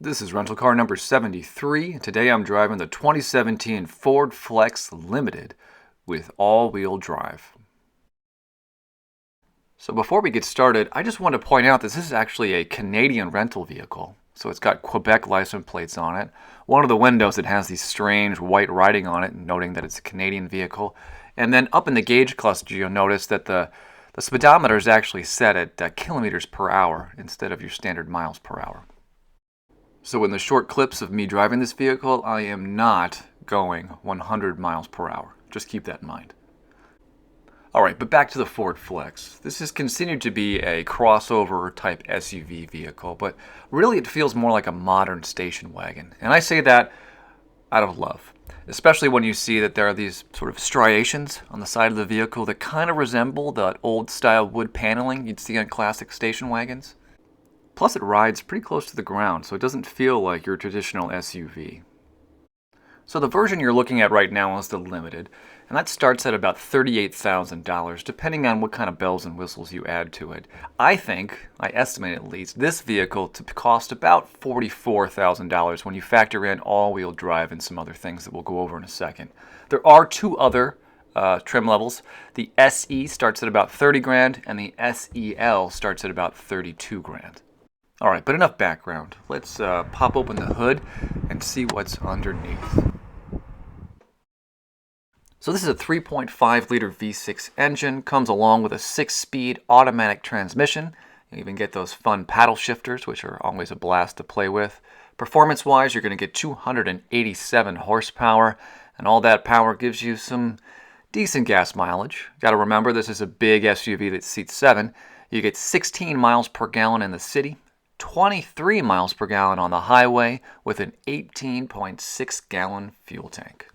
This is rental car number 73, and today I'm driving the 2017 Ford Flex Limited with all-wheel drive. So before we get started, I just want to point out that this is actually a Canadian rental vehicle. So it's got Quebec license plates on it. One of the windows, it has these strange white writing on it, noting that it's a Canadian vehicle. And then up in the gauge cluster, you'll notice that the speedometer is actually set at kilometers per hour instead of your standard miles per hour. So in the short clips of me driving this vehicle, I am not going 100 miles per hour. Just keep that in mind. Alright, but back to the Ford Flex. This has continued to be a crossover type SUV vehicle, but really it feels more like a modern station wagon. And I say that out of love, especially when you see that there are these sort of striations on the side of the vehicle that kind of resemble that old style wood paneling you'd see on classic station wagons. Plus it rides pretty close to the ground, so it doesn't feel like your traditional SUV. So the version you're looking at right now is the Limited, and that starts at about $38,000, depending on what kind of bells and whistles you add to it. I estimate at least, this vehicle to cost about $44,000 when you factor in all-wheel drive and some other things that we'll go over in a second. There are two other trim levels. The SE starts at about $30,000, and the SEL starts at about $32,000. Alright, but enough background. Let's pop open the hood and see what's underneath. So this is a 3.5 liter V6 engine, comes along with a 6-speed automatic transmission. You even get those fun paddle shifters, which are always a blast to play with. Performance-wise, you're going to get 287 horsepower, and all that power gives you some decent gas mileage. Got to remember, this is a big SUV that seats 7. You get 16 miles per gallon in the city, 23 miles per gallon on the highway with an 18.6 gallon fuel tank.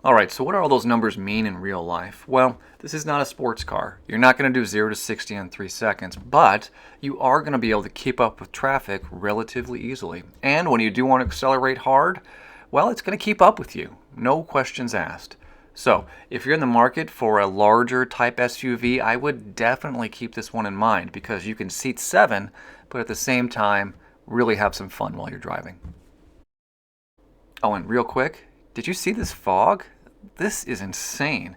Alright, so what do all those numbers mean in real life? Well, this is not a sports car. You're not going to do 0 to 60 in 3 seconds, but you are going to be able to keep up with traffic relatively easily. And when you do want to accelerate hard, well, it's going to keep up with you. No questions asked. So, if you're in the market for a larger type SUV, I would definitely keep this one in mind because you can seat 7, but at the same time, really have some fun while you're driving. Oh, and real quick, did you see this fog? This is insane.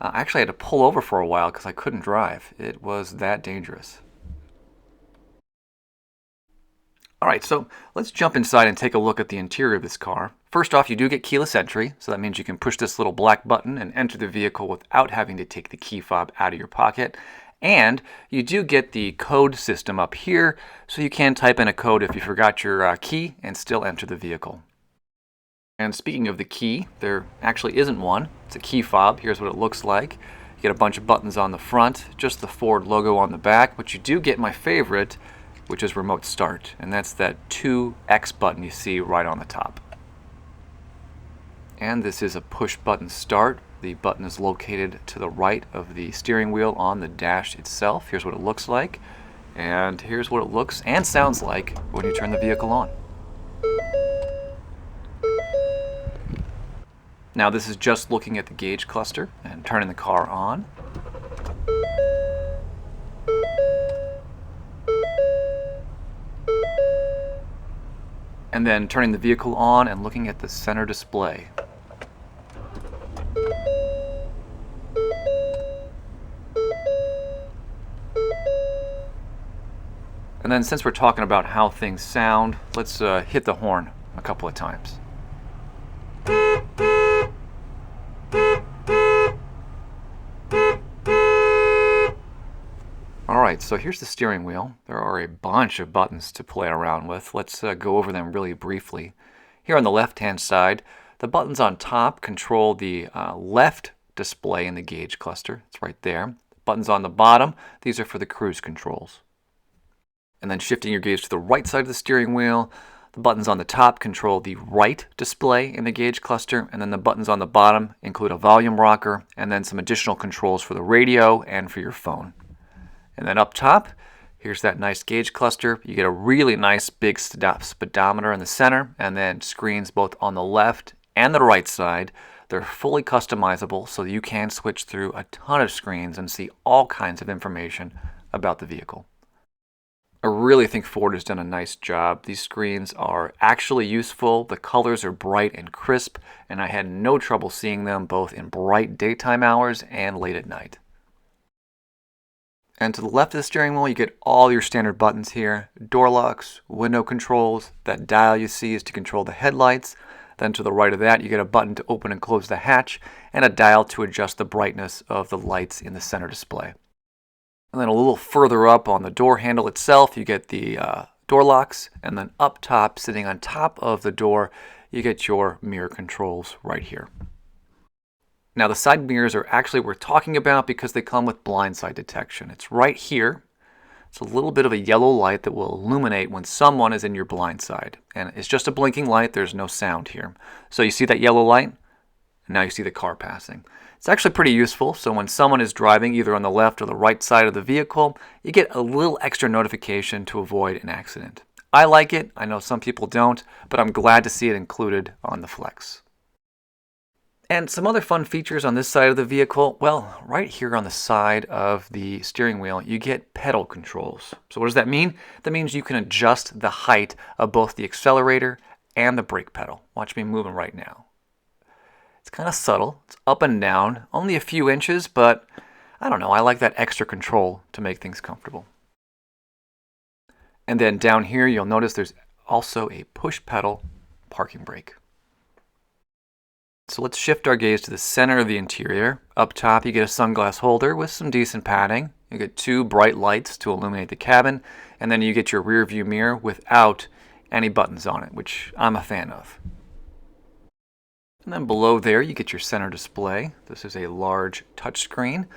I actually had to pull over for a while because I couldn't drive. It was that dangerous. Alright, so let's jump inside and take a look at the interior of this car. First off, you do get keyless entry, so that means you can push this little black button and enter the vehicle without having to take the key fob out of your pocket. And you do get the code system up here, so you can type in a code if you forgot your key and still enter the vehicle. And speaking of the key, there actually isn't one. It's a key fob. Here's what it looks like. You get a bunch of buttons on the front, just the Ford logo on the back, but you do get my favorite, which is remote start, and that's that 2X button you see right on the top. And this is a push button start. The button is located to the right of the steering wheel on the dash itself. Here's what it looks like, and here's what it looks and sounds like when you turn the vehicle on. Now this is just looking at the gauge cluster and turning the car on. And then turning the vehicle on and looking at the center display. And then since we're talking about how things sound, let's hit the horn a couple of times. Alright, so here's the steering wheel. There are a bunch of buttons to play around with. Let's go over them really briefly. Here on the left-hand side, the buttons on top control the left display in the gauge cluster. It's right there. Buttons on the bottom, these are for the cruise controls. And then shifting your gaze to the right side of the steering wheel, the buttons on the top control the right display in the gauge cluster, and then the buttons on the bottom include a volume rocker and then some additional controls for the radio and for your phone. And then up top, here's that nice gauge cluster. You get a really nice big speedometer in the center, and then screens both on the left and the right side. They're fully customizable, so you can switch through a ton of screens and see all kinds of information about the vehicle. I really think Ford has done a nice job. These screens are actually useful. The colors are bright and crisp, and I had no trouble seeing them both in bright daytime hours and late at night. And to the left of the steering wheel, you get all your standard buttons here. Door locks, window controls, that dial you see is to control the headlights. Then to the right of that, you get a button to open and close the hatch, and a dial to adjust the brightness of the lights in the center display. And then a little further up on the door handle itself, you get the door locks, and then up top, sitting on top of the door, you get your mirror controls right here. Now the side mirrors are actually worth talking about because they come with blindside detection. It's right here. It's a little bit of a yellow light that will illuminate when someone is in your blind side. And it's just a blinking light, there's no sound here. So you see that yellow light? And now you see the car passing. It's actually pretty useful, so when someone is driving either on the left or the right side of the vehicle, you get a little extra notification to avoid an accident. I like it, I know some people don't, but I'm glad to see it included on the Flex. And some other fun features on this side of the vehicle, well, right here on the side of the steering wheel, you get pedal controls. So what does that mean? That means you can adjust the height of both the accelerator and the brake pedal. Watch me moving right now. It's kind of subtle, it's up and down, only a few inches, but I don't know, I like that extra control to make things comfortable. And then down here, you'll notice there's also a push pedal parking brake. So let's shift our gaze to the center of the interior. Up top, you get a sunglass holder with some decent padding. You get two bright lights to illuminate the cabin, and then you get your rear view mirror without any buttons on it, which I'm a fan of. And then below there, you get your center display. This is a large touchscreen.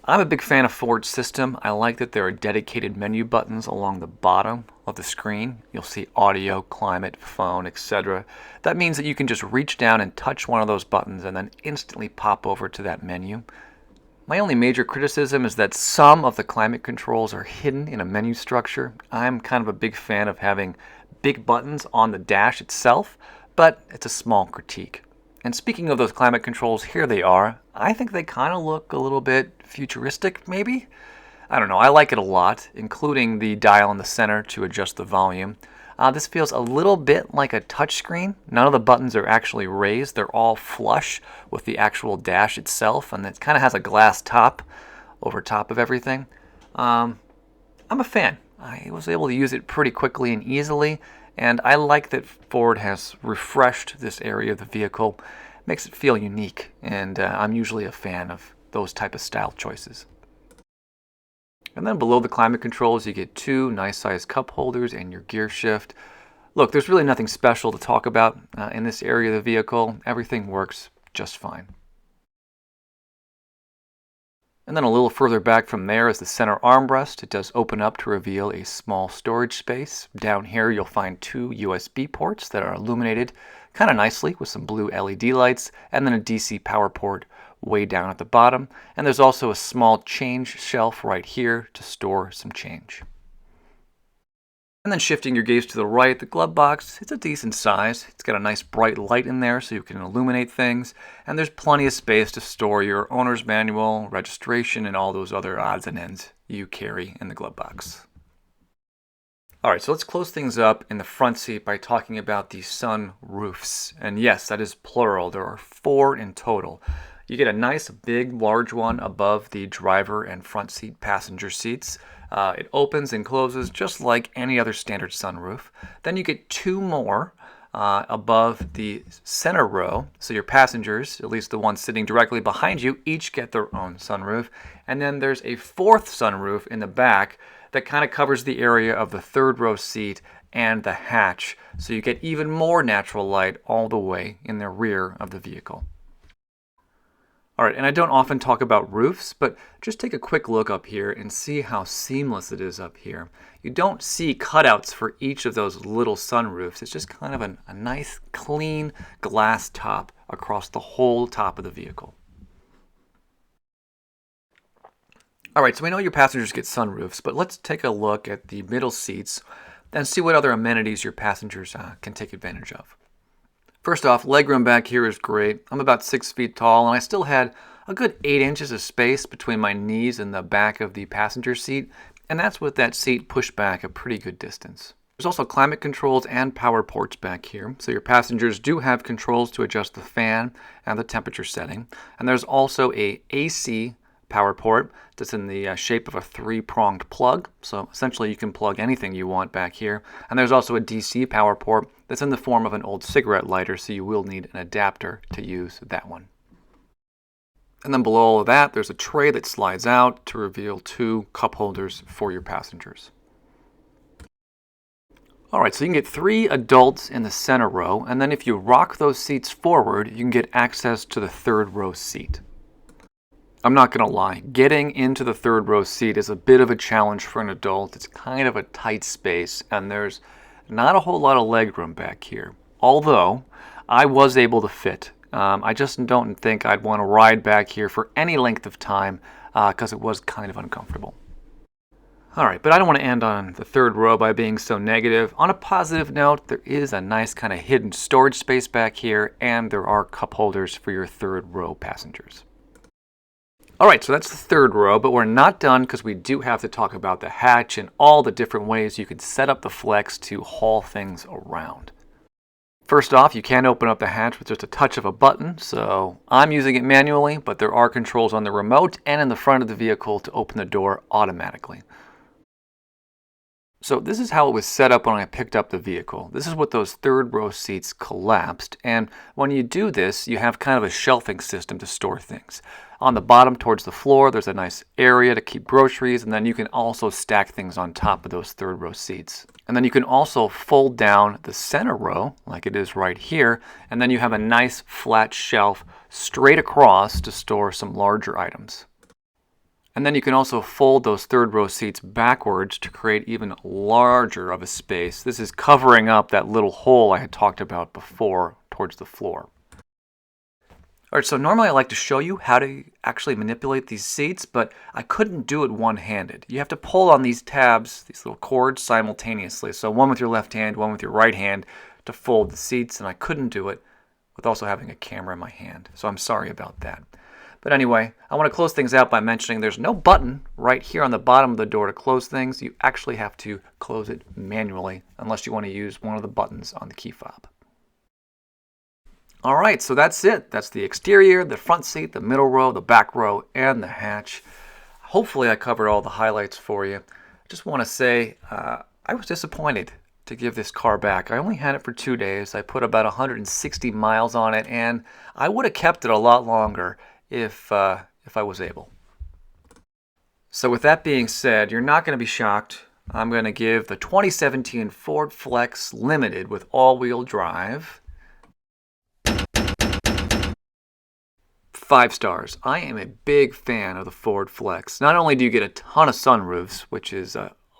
I'm a big fan of Ford's system. I like that there are dedicated menu buttons along the bottom of the screen. You'll see audio, climate, phone, etc. That means that you can just reach down and touch one of those buttons and then instantly pop over to that menu. My only major criticism is that some of the climate controls are hidden in a menu structure. I'm kind of a big fan of having big buttons on the dash itself, but it's a small critique. And speaking of those climate controls, here they are. I think they kind of look a little bit futuristic, maybe? I don't know, I like it a lot, including the dial in the center to adjust the volume. This feels a little bit like a touchscreen. None of the buttons are actually raised. They're all flush with the actual dash itself, and it kind of has a glass top over top of everything. I'm a fan. I was able to use it pretty quickly and easily. And I like that Ford has refreshed this area of the vehicle. It makes it feel unique, and I'm usually a fan of those type of style choices. And then below the climate controls, you get two nice sized cup holders and your gear shift. Look, there's really nothing special to talk about in this area of the vehicle. Everything works just fine. And then a little further back from there is the center armrest. It does open up to reveal a small storage space. Down here you'll find two USB ports that are illuminated kind of nicely with some blue LED lights, and then a DC power port way down at the bottom. And there's also a small change shelf right here to store some change. And then shifting your gaze to the right, the glove box, it's a decent size. It's got a nice bright light in there so you can illuminate things. And there's plenty of space to store your owner's manual, registration, and all those other odds and ends you carry in the glove box. Alright, so let's close things up in the front seat by talking about the sunroofs. And yes, that is plural. There are 4 in total. You get a nice big large one above the driver and front seat passenger seats. It opens and closes just like any other standard sunroof. Then you get 2 more above the center row. So your passengers, at least the ones sitting directly behind you, each get their own sunroof. And then there's a 4th sunroof in the back that kind of covers the area of the 3rd row seat and the hatch. So you get even more natural light all the way in the rear of the vehicle. Alright, and I don't often talk about roofs, but just take a quick look up here and see how seamless it is up here. You don't see cutouts for each of those little sunroofs. It's just kind of a nice, clean glass top across the whole top of the vehicle. Alright, so we know your passengers get sunroofs, but let's take a look at the middle seats and see what other amenities your passengers can take advantage of. First off, legroom back here is great. I'm about 6 feet tall, and I still had a good 8 inches of space between my knees and the back of the passenger seat. and that's with that seat pushed back a pretty good distance. There's also climate controls and power ports back here, so your passengers do have controls to adjust the fan and the temperature setting. And there's also a AC power port that's in the shape of a three-pronged plug, so essentially you can plug anything you want back here. And there's also a DC power port that's in the form of an old cigarette lighter, so you will need an adapter to use that one. And then below all of that, there's a tray that slides out to reveal 2 cup holders for your passengers. Alright, so you can get 3 adults in the center row, and then if you rock those seats forward, you can get access to the 3rd row seat. I'm not going to lie, getting into the 3rd row seat is a bit of a challenge for an adult. It's kind of a tight space, and there's not a whole lot of leg room back here. Although, I was able to fit. I just don't think I'd want to ride back here for any length of time, because it was kind of uncomfortable. Alright, but I don't want to end on the 3rd row by being so negative. On a positive note, there is a nice kind of hidden storage space back here, and there are cup holders for your 3rd row passengers. Alright, so that's the 3rd row, but we're not done because we do have to talk about the hatch and all the different ways you could set up the flex to haul things around. First off, you can open up the hatch with just a touch of a button, so I'm using it manually, but there are controls on the remote and in the front of the vehicle to open the door automatically. So this is how it was set up when I picked up the vehicle. This is what those 3rd row seats collapsed, and when you do this, you have kind of a shelving system to store things. On the bottom towards the floor, there's a nice area to keep groceries, and then you can also stack things on top of those 3rd row seats. And then you can also fold down the center row, like it is right here, and then you have a nice flat shelf straight across to store some larger items. And then you can also fold those 3rd row seats backwards to create even larger of a space. This is covering up that little hole I had talked about before towards the floor. Alright, so normally I like to show you how to actually manipulate these seats, but I couldn't do it one-handed. You have to pull on these tabs, these little cords, simultaneously. So one with your left hand, one with your right hand to fold the seats, and I couldn't do it with also having a camera in my hand. So I'm sorry about that. But anyway, I want to close things out by mentioning there's no button right here on the bottom of the door to close things. You actually have to close it manually unless you want to use one of the buttons on the key fob. Alright, so that's it. That's the exterior, the front seat, the middle row, the back row, and the hatch. Hopefully I covered all the highlights for you. I just want to say I was disappointed to give this car back. I only had it for 2 days. I put about 160 miles on it, and I would have kept it a lot longer if I was able. So with that being said, you're not going to be shocked. I'm going to give the 2017 Ford Flex Limited with all-wheel drive 5 stars. I am a big fan of the Ford Flex. Not only do you get a ton of sunroofs, which is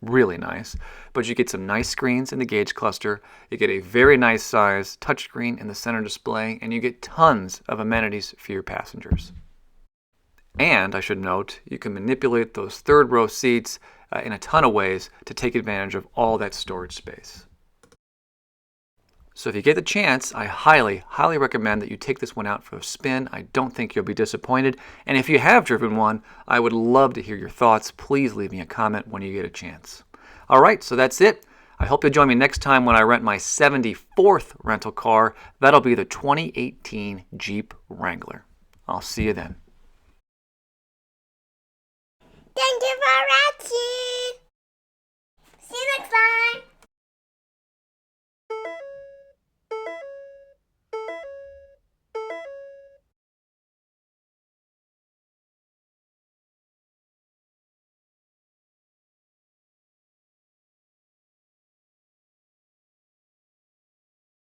really nice, but you get some nice screens in the gauge cluster, you get a very nice size touchscreen in the center display, and you get tons of amenities for your passengers. And I should note, you can manipulate those 3rd row seats in a ton of ways to take advantage of all that storage space. So if you get the chance, I highly, highly recommend that you take this one out for a spin. I don't think you'll be disappointed. And if you have driven one, I would love to hear your thoughts. Please leave me a comment when you get a chance. All right, so that's it. I hope you'll join me next time when I rent my 74th rental car. That'll be the 2018 Jeep Wrangler. I'll see you then.